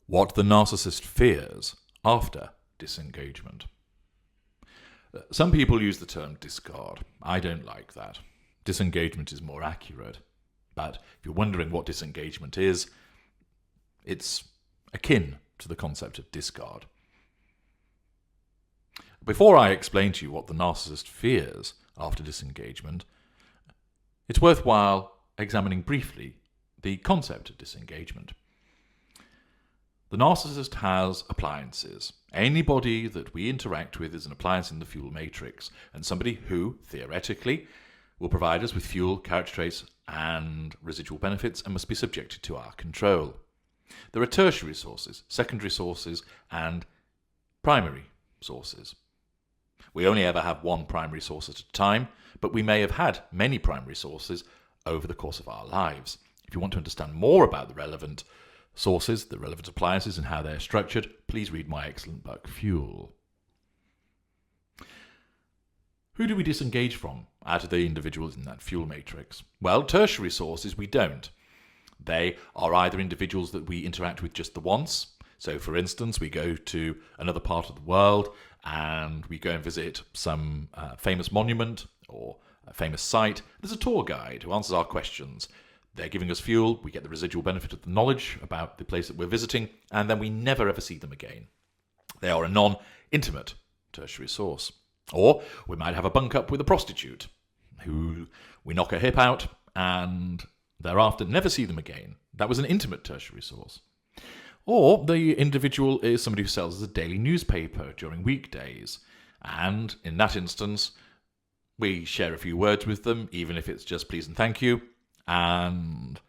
What the narcissist fears after disengagement. Some people use the term discard. I don't like that. Disengagement is more accurate. But if you're wondering what disengagement is, it's akin to the concept of discard. Before I explain to you what the narcissist fears after disengagement, it's worthwhile examining briefly the concept of disengagement. The narcissist has appliances. Anybody that we interact with is an appliance in the fuel matrix, and somebody who, theoretically, will provide us with fuel, character traits, and residual benefits and must be subjected to our control. There are tertiary sources, secondary sources, and primary sources. We only ever have one primary source at a time, but we may have had many primary sources over the course of our lives. If you want to understand more about the relevant sources, the relevant appliances, and how they're structured, please read my excellent book, Fuel. Who do we disengage from out of the individuals in that fuel matrix? Well, tertiary sources we don't. They are either individuals that we interact with just the once. So, for instance, we go to another part of the world and we go and visit some famous monument or a famous site. There's a tour guide who answers our questions. They're giving us fuel, we get the residual benefit of the knowledge about the place that we're visiting, and then we never ever see them again. They are a non-intimate tertiary source. Or we might have a bunk up with a prostitute who we knock her hip out and thereafter never see them again. That was an intimate tertiary source. Or the individual is somebody who sells us a daily newspaper during weekdays, and in that instance, we share a few words with them, even if it's just please and thank you, and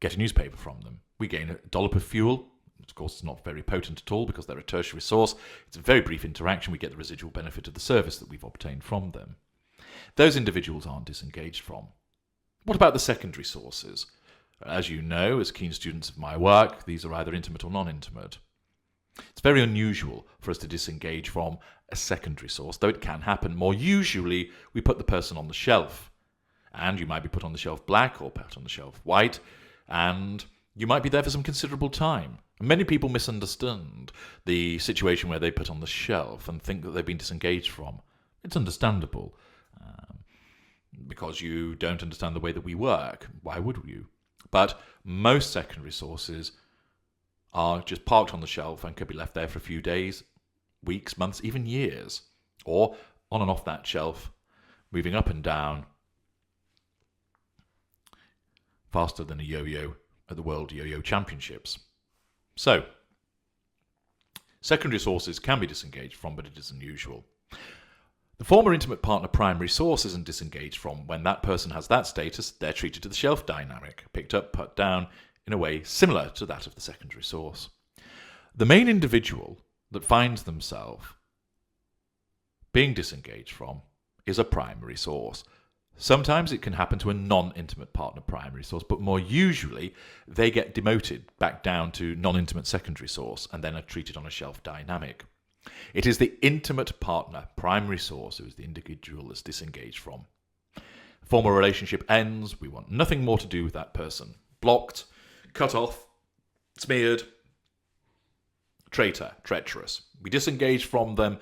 get a newspaper from them. We gain a dollop of fuel. Of course, it's not very potent at all because they're a tertiary source. It's a very brief interaction. We get the residual benefit of the service that we've obtained from them. Those individuals aren't disengaged from. What about the secondary sources? As you know, as keen students of my work, these are either intimate or non-intimate. It's very unusual for us to disengage from a secondary source, though it can happen. More usually, we put the person on the shelf. And you might be put on the shelf black or put on the shelf white, and you might be there for some considerable time. Many people misunderstand the situation where they put on the shelf and think that they've been disengaged from. It's understandable, because you don't understand the way that we work. Why would you? But most secondary sources are just parked on the shelf and could be left there for a few days, weeks, months, even years, or on and off that shelf, moving up and down, faster than a yo-yo at the World Yo-Yo Championships. So, secondary sources can be disengaged from, but it is unusual. The former intimate partner primary source isn't disengaged from. When that person has that status, they're treated to the shelf dynamic, picked up, put down, in a way similar to that of the secondary source. The main individual that finds themselves being disengaged from is a primary source. Sometimes it can happen to a non-intimate partner primary source, but more usually they get demoted back down to non-intimate secondary source and then are treated on a shelf dynamic. It is the intimate partner primary source who is the individual that's disengaged from. Formal relationship ends, we want nothing more to do with that person. Blocked, cut off, smeared, traitor, treacherous. We disengage from them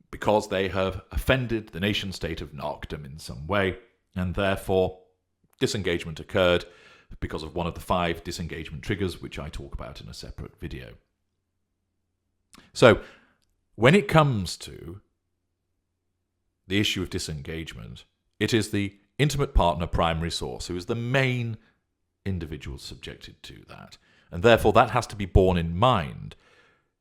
because they have offended the nation state of Narcdom in some way, and therefore disengagement occurred because of one of the 5 disengagement triggers, which I talk about in a separate video. So, when it comes to the issue of disengagement, it is the intimate partner primary source who is the main individual subjected to that, and therefore that has to be borne in mind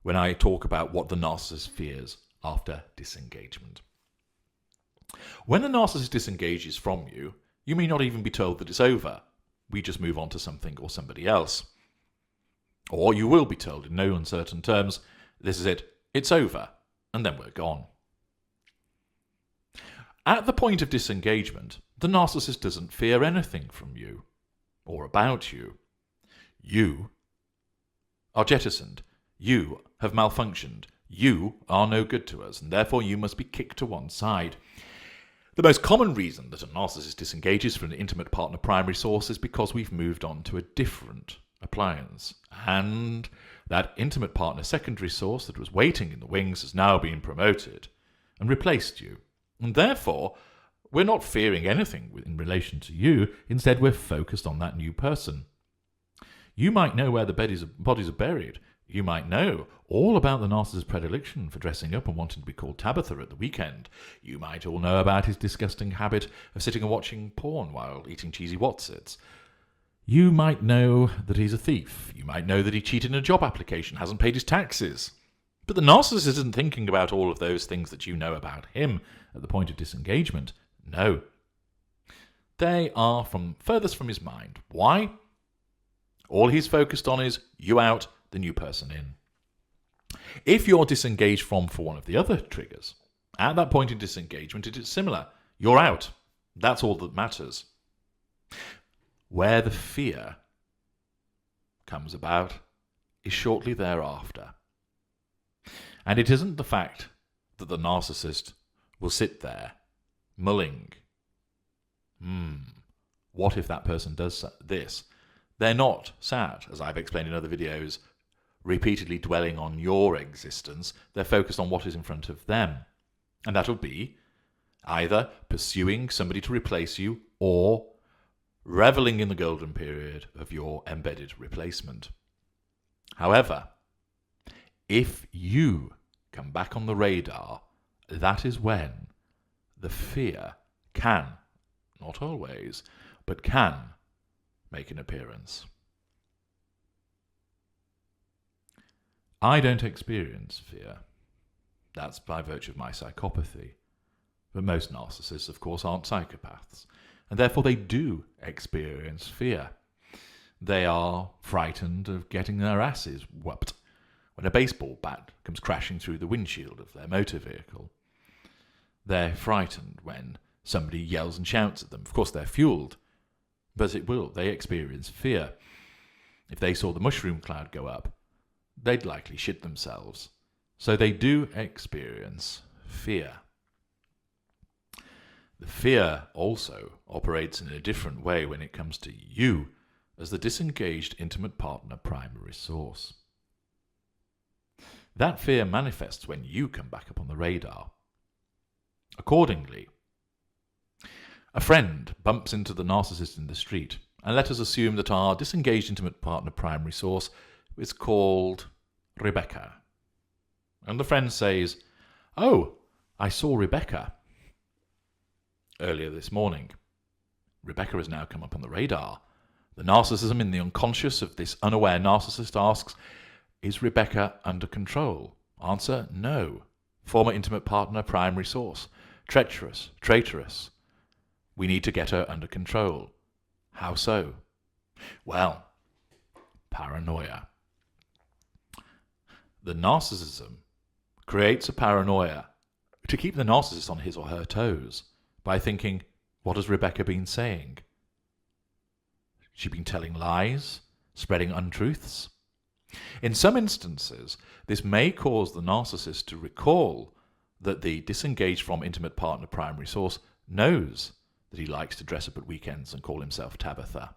when I talk about what the narcissist fears after disengagement. When a narcissist disengages from you, you may not even be told that it's over. We just move on to something or somebody else. Or you will be told in no uncertain terms, this is it, it's over, and then we're gone. At the point of disengagement, the narcissist doesn't fear anything from you or about you. You are jettisoned. You have malfunctioned. You are no good to us, and therefore you must be kicked to one side. The most common reason that a narcissist disengages from an intimate partner primary source is because we've moved on to a different appliance. And That intimate partner secondary source that was waiting in the wings has now been promoted and replaced you. And therefore, we're not fearing anything in relation to you. Instead, we're focused on that new person. You might know where the bodies are buried. You might know all about the narcissist's predilection for dressing up and wanting to be called Tabitha at the weekend. You might all know about his disgusting habit of sitting and watching porn while eating cheesy Wotsits. You might know that he's a thief. You might know that he cheated in a job application, hasn't paid his taxes. But the narcissist isn't thinking about all of those things that you know about him at the point of disengagement. No. They are furthest from his mind. Why? All he's focused on is you out, the new person in. If you're disengaged from for one of the other triggers, at that point in disengagement it is similar. You're out. That's all that matters. Where the fear comes about is shortly thereafter. And it isn't the fact that the narcissist will sit there mulling. What if that person does this? They're not sad, as I've explained in other videos, repeatedly dwelling on your existence. They're focused on what is in front of them. And that'll be either pursuing somebody to replace you or reveling in the golden period of your embedded replacement. However, if you come back on the radar, that is when the fear can, not always, but can make an appearance. I don't experience fear. That's by virtue of my psychopathy. But most narcissists, of course, aren't psychopaths, and therefore they do experience fear. They are frightened of getting their asses whooped when a baseball bat comes crashing through the windshield of their motor vehicle. They're frightened when somebody yells and shouts at them. Of course, they're fueled, but they experience fear. If they saw the mushroom cloud go up, they'd likely shit themselves. So they do experience fear. The fear also operates in a different way when it comes to you as the disengaged intimate partner primary source. That fear manifests when you come back up on the radar. Accordingly, a friend bumps into the narcissist in the street, and let us assume that our disengaged intimate partner primary source is called Rebecca. And the friend says, "Oh, I saw Rebecca earlier this morning." Rebecca has now come up on the radar. The narcissism in the unconscious of this unaware narcissist asks, is Rebecca under control? Answer, no. Former intimate partner primary source. Treacherous, traitorous. We need to get her under control. How so? Well, paranoia. The narcissism creates a paranoia to keep the narcissist on his or her toes by thinking, what has Rebecca been saying? She's been telling lies, spreading untruths. In some instances, this may cause the narcissist to recall that the disengaged from intimate partner primary source knows that he likes to dress up at weekends and call himself Tabitha,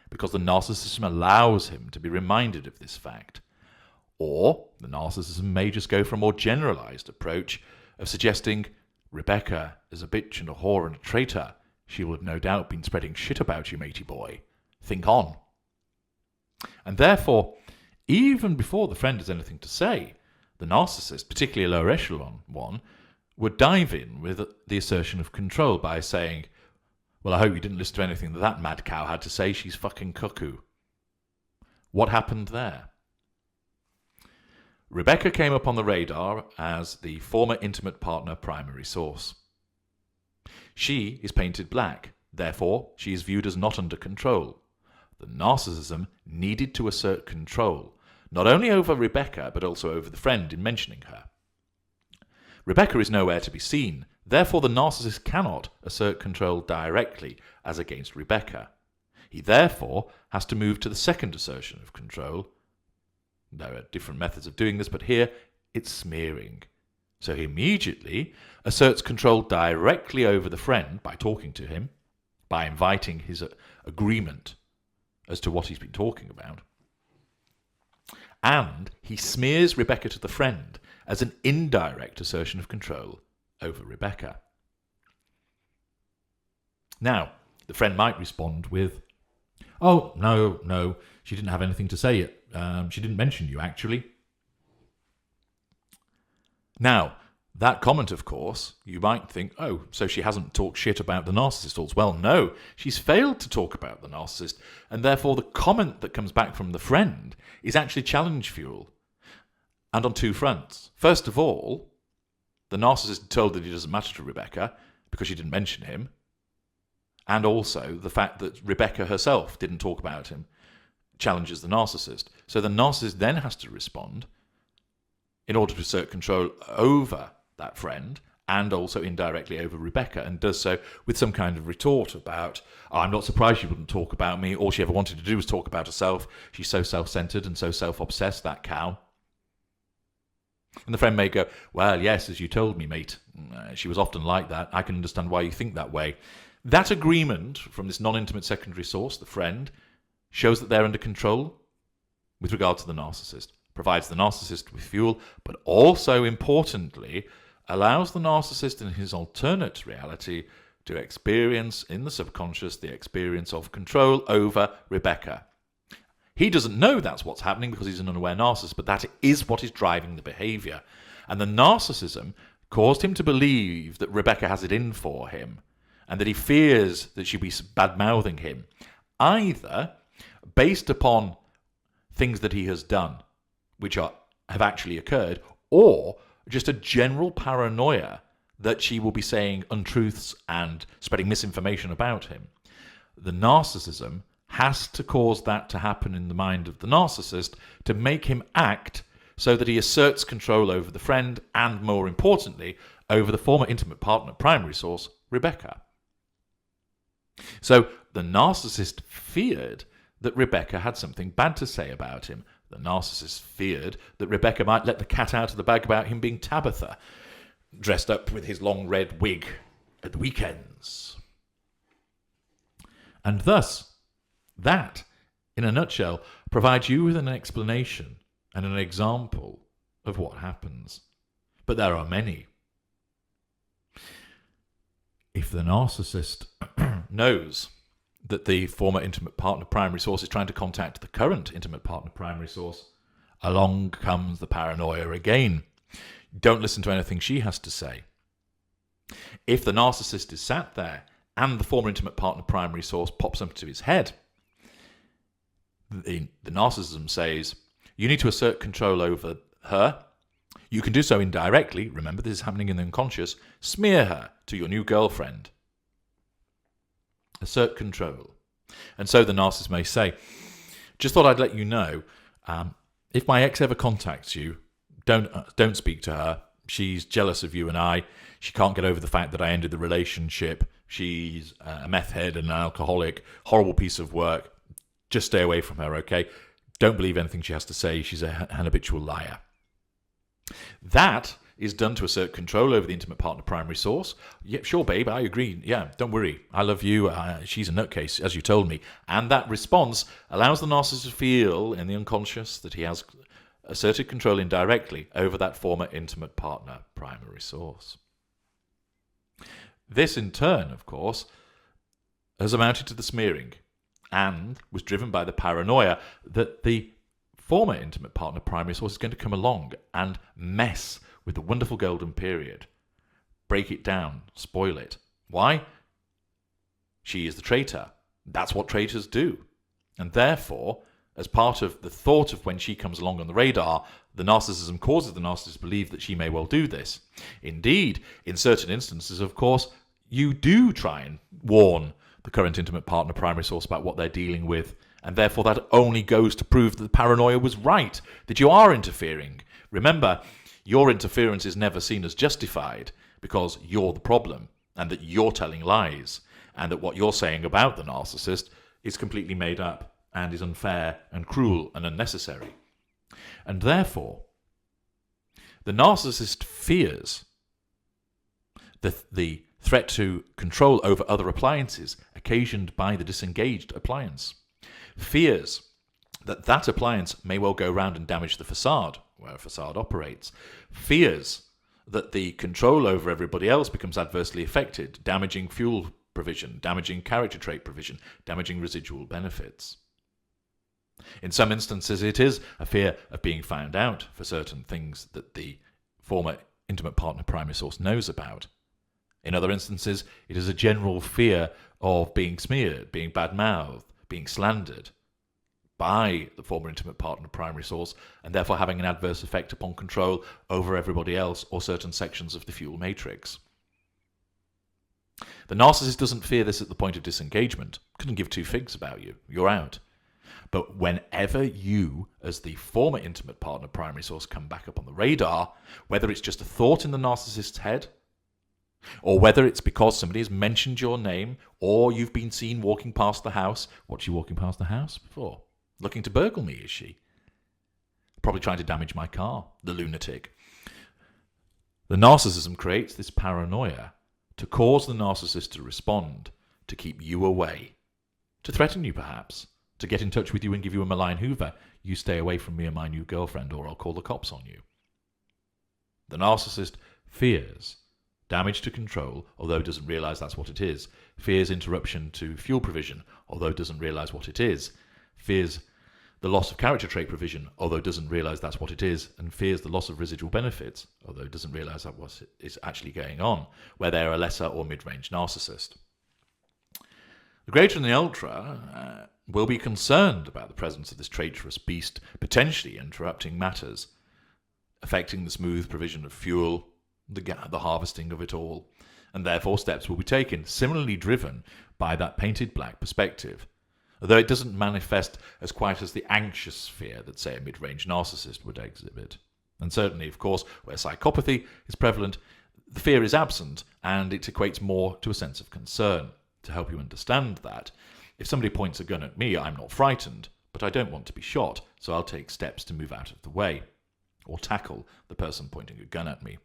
because the narcissism allows him to be reminded of this fact. Or the narcissism may just go for a more generalized approach of suggesting Rebecca is a bitch and a whore and a traitor. She will have no doubt been spreading shit about you, matey boy. Think on. And therefore, even before the friend has anything to say, the narcissist, particularly a lower echelon one, would dive in with the assertion of control by saying, well, I hope you didn't listen to anything that mad cow had to say. She's fucking cuckoo. What happened there? Rebecca came up on the radar as the former intimate partner primary source. She is painted black, therefore she is viewed as not under control. The narcissism needed to assert control, not only over Rebecca, but also over the friend in mentioning her. Rebecca is nowhere to be seen, therefore the narcissist cannot assert control directly as against Rebecca. He therefore has to move to the second assertion of control. There are different methods of doing this, but here it's smearing. So he immediately asserts control directly over the friend by talking to him, by inviting his agreement as to what he's been talking about. and he smears Rebecca to the friend as an indirect assertion of control over Rebecca. Now, the friend might respond with, "Oh, no, she didn't have anything to say. She didn't mention you, actually." Now, that comment, of course, you might think, oh, so she hasn't talked shit about the narcissist. Well, no, she's failed to talk about the narcissist, and therefore the comment that comes back from the friend is actually challenge fuel, and on two fronts. First of all, the narcissist told that he doesn't matter to Rebecca because she didn't mention him, and also the fact that Rebecca herself didn't talk about him challenges the narcissist. So the narcissist then has to respond in order to assert control over that friend and also indirectly over Rebecca, and does so with some kind of retort about, "Oh, I'm not surprised she wouldn't talk about me. All she ever wanted to do was talk about herself. She's so self-centered and so self-obsessed, that cow." And the friend may go, "Well, yes, as you told me, mate, she was often like that. I can understand why you think that way." That agreement from this non-intimate secondary source, the friend, shows that they're under control with regard to the narcissist, provides the narcissist with fuel, but also, importantly, allows the narcissist in his alternate reality to experience in the subconscious the experience of control over Rebecca. He doesn't know that's what's happening because he's an unaware narcissist, but that is what is driving the behavior. And the narcissism caused him to believe that Rebecca has it in for him, and that he fears that she'll be bad-mouthing him, either based upon things that he has done, which have actually occurred, or just a general paranoia that she will be saying untruths and spreading misinformation about him. The narcissism has to cause that to happen in the mind of the narcissist to make him act so that he asserts control over the friend and, more importantly, over the former intimate partner primary source, Rebecca. So the narcissist feared that Rebecca had something bad to say about him. The narcissist feared that Rebecca might let the cat out of the bag about him being Tabitha, dressed up with his long red wig at the weekends. And thus, that, in a nutshell, provides you with an explanation and an example of what happens. But there are many. If the narcissist knows that the former intimate partner primary source is trying to contact the current intimate partner primary source, along comes the paranoia again. Don't listen to anything she has to say. If the narcissist is sat there and the former intimate partner primary source pops up to his head, the narcissism says, you need to assert control over her. You can do so indirectly. Remember, this is happening in the unconscious. Smear her to your new girlfriend. Assert control. And so the narcissist may say, just thought I'd let you know, if my ex ever contacts you, don't speak to her. She's jealous of you and I. She can't get over the fact that I ended the relationship. She's a meth head and an alcoholic. Horrible piece of work. Just stay away from her, okay? Don't believe anything she has to say. She's an habitual liar. That is done to assert control over the intimate partner primary source. Yeah, sure, babe, I agree. Yeah, don't worry. I love you. She's a nutcase, as you told me. And that response allows the narcissist to feel in the unconscious that he has asserted control indirectly over that former intimate partner primary source. This, in turn, of course, has amounted to the smearing and was driven by the paranoia that the former intimate partner primary source is going to come along and mess with the wonderful golden period, break it down, spoil it. Why? She is the traitor. That's what traitors do. And therefore, as part of the thought of when she comes along on the radar, the narcissism causes the narcissist to believe that she may well do this. Indeed, in certain instances, of course, you do try and warn the current intimate partner primary source about what they're dealing with, and therefore that only goes to prove that the paranoia was right, that you are interfering. Remember, your interference is never seen as justified because you're the problem and that you're telling lies and that what you're saying about the narcissist is completely made up and is unfair and cruel and unnecessary. And therefore, the narcissist fears the threat to control over other appliances occasioned by the disengaged appliance, fears that appliance may well go round and damage the facade, where a facade operates. Fears that the control over everybody else becomes adversely affected, damaging fuel provision, damaging character trait provision, damaging residual benefits. In some instances, it is a fear of being found out for certain things that the former intimate partner primary source knows about. In other instances, it is a general fear of being smeared, being bad-mouthed, being slandered by the former intimate partner primary source, and therefore having an adverse effect upon control over everybody else or certain sections of the fuel matrix. The narcissist doesn't fear this at the point of disengagement. Couldn't give two figs about you. You're out. But whenever you, as the former intimate partner primary source, come back up on the radar, whether it's just a thought in the narcissist's head, or whether it's because somebody has mentioned your name, or you've been seen walking past the house. What's she walking past the house for? Looking to burgle me, is she? Probably trying to damage my car, the lunatic. The narcissism creates this paranoia to cause the narcissist to respond, to keep you away, to threaten you perhaps, to get in touch with you and give you a malign hoover. You stay away from me and my new girlfriend, or I'll call the cops on you. The narcissist fears damage to control, although doesn't realize that's what it is. Fears interruption to fuel provision, although doesn't realize what it is. Fears the loss of character trait provision, although doesn't realize that's what it is. And fears the loss of residual benefits, although doesn't realize that what is actually going on, where they're a lesser or mid-range narcissist. The greater and the ultra will be concerned about the presence of this traitorous beast potentially interrupting matters, affecting the smooth provision of fuel, the harvesting of it all, and therefore steps will be taken, similarly driven by that painted black perspective, although it doesn't manifest as quite as the anxious fear that, say, a mid-range narcissist would exhibit. And certainly, of course, where psychopathy is prevalent, the fear is absent, and it equates more to a sense of concern. To help you understand that, if somebody points a gun at me, I'm not frightened, but I don't want to be shot, so I'll take steps to move out of the way, or tackle the person pointing a gun at me.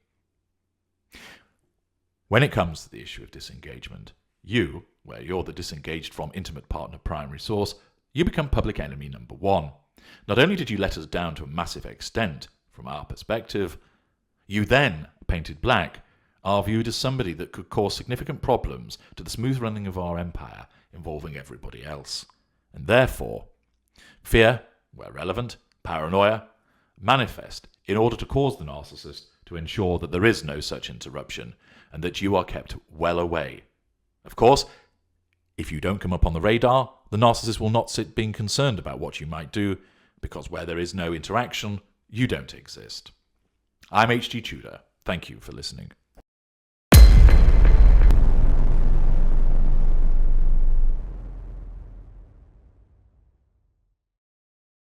When it comes to the issue of disengagement, you, where you're the disengaged from intimate partner primary source, you become public enemy number one. Not only did you let us down to a massive extent, from our perspective, you then, painted black, are viewed as somebody that could cause significant problems to the smooth running of our empire involving everybody else. And therefore, fear, where relevant, paranoia, manifest in order to cause the narcissist to ensure that there is no such interruption and that you are kept well away. Of course, if you don't come up on the radar, the narcissist will not sit being concerned about what you might do, because where there is no interaction, you don't exist. I'm H.G. Tudor. Thank you for listening.